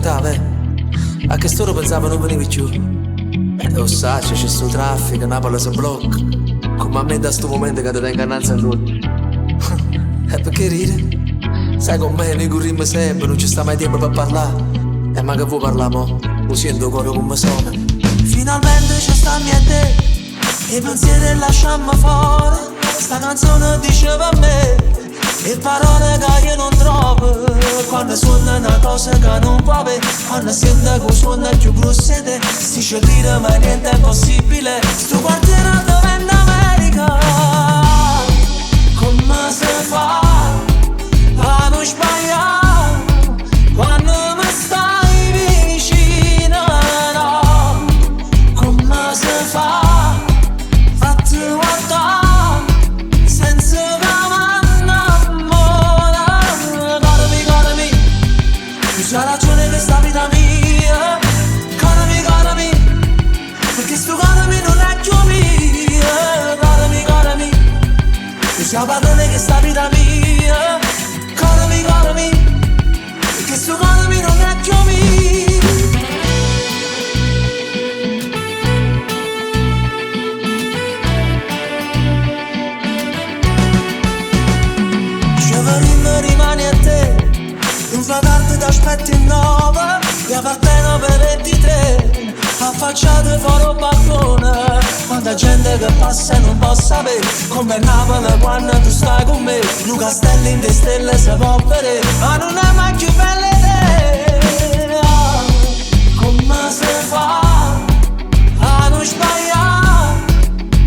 aspettava. A che st'ora pensavo non venivi più. Lo sai, c'è sto traffico, Napoli si blocca. Come a me da sto momento che ti tengo innanzi a lui. E perché ride? Sai con me noi corriamo sempre, non ci sta mai tempo per parlare. E ma che vuoi parlare mo? Lo sento cuore come suona. Finalmente ci stanno a te, e i pensieri lasciamo fuori. Sta canzone diceva a me e parole che io non trovo. Quando suona una cosa che non può avere, quando sento che suona più grossa te, si dice dire ma niente è possibile. Sto quartiere dove in America, come si fa a non sbagliare quando mi stai vicino, no? Come si fa a te guardare senza c'ha ragione questa vita mia, carami, perché sto carami non è più mia, carami, c'ha padrone questa vita mia, carami, perché sto carami non è più mia. Sceverino rimani a te, un fragante t'aspetti in 9, e appartiene per 23, affacciate fuori il balcone. Quanta gente che passa e non può sapere come Napoli quando tu stai con me. Lu castelli in te stelle si può vedere, ma non è mai più belle te. Come si fa a non sbagliare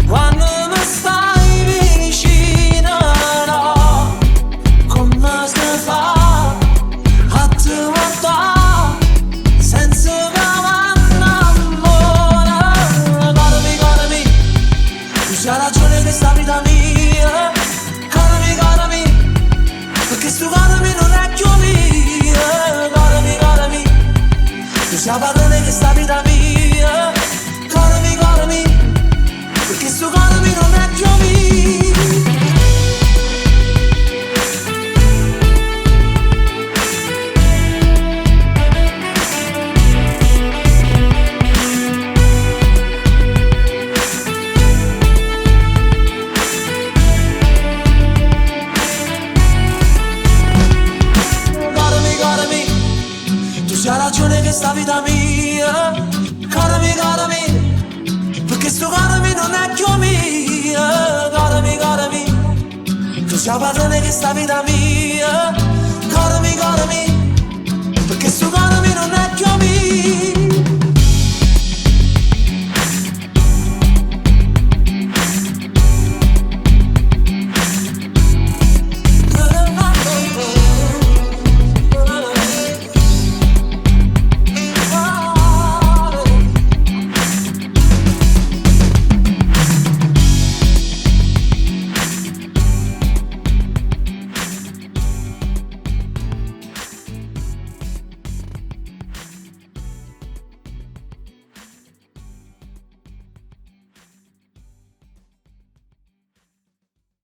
quando mi stai vicino, no? Come si fa senza carami, c'ha ragione questa vita mia, carami, perché sto carami non è più mia, carami, c'ha padrone questa vita mia, carami, perché sto carami non è più mia. C'ha ragione questa vita mia, carami, perché sto carami non è più mia, carami, tu c'ha padrone questa vita mia, carami, perché sto carami non è più mia.